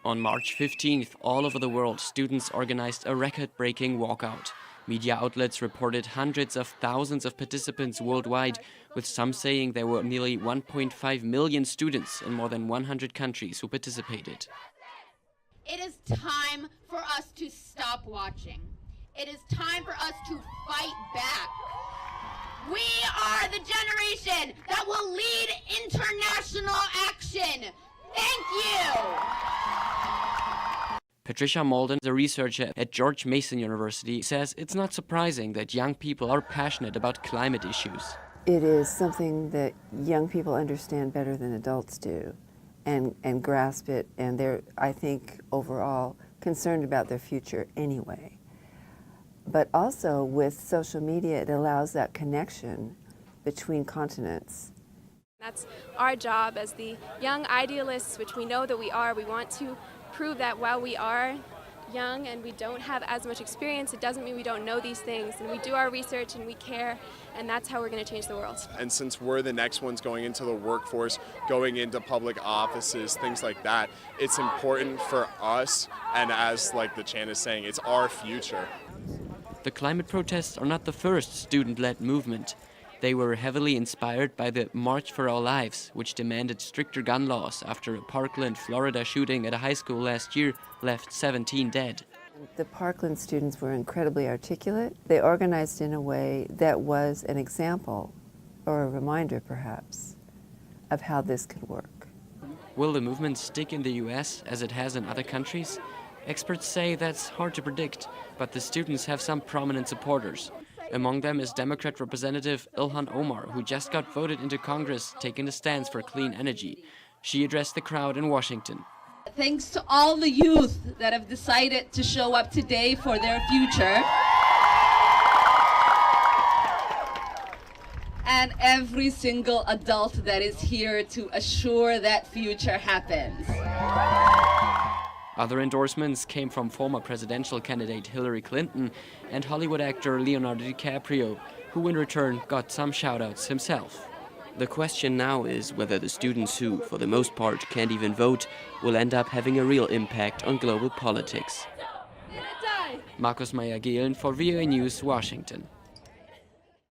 On March 15th, all over the world, students organized a record-breaking walkout. Media outlets reported hundreds of thousands of participants worldwide, with some saying there were nearly 1.5 million students in more than 100 countries who participated. It is time for us to stop watching. It is time for us to fight back. We are the generation that will lead international action. Thank you. Patricia Maulden, a researcher at George Mason University, says it's not surprising that young people are passionate about climate issues. It is something that young people understand better than adults do and grasp it, and they're, I think, overall concerned about their future anyway. But also with social media, it allows that connection between continents. That's our job as the young idealists, which we know that we are. We want to prove that while we are young and we don't have as much experience, it doesn't mean we don't know these things. And we do our research and we care, and that's how we're going to change the world. And since we're the next ones going into the workforce, going into public offices, things like that, it's important for us, and as like the Chan is saying, it's our future. The climate protests are not the first student-led movement. They were heavily inspired by the March for Our Lives, which demanded stricter gun laws after a Parkland, Florida shooting at a high school last year left 17 dead. The Parkland students were incredibly articulate. They organized in a way that was an example, or a reminder perhaps, of how this could work. Will the movement stick in the US as it has in other countries? Experts say that's hard to predict, but the students have some prominent supporters. Among them is Democrat Representative Ilhan Omar, who just got voted into Congress, taking a stance for clean energy. She addressed the crowd in Washington. Thanks to all the youth that have decided to show up today for their future. And every single adult that is here to assure that future happens. Other endorsements came from former presidential candidate Hillary Clinton and Hollywood actor Leonardo DiCaprio, who in return got some shout-outs himself. The question now is whether the students who, for the most part, can't even vote, will end up having a real impact on global politics. Markus Meyer-Gehlen for VOA News, Washington.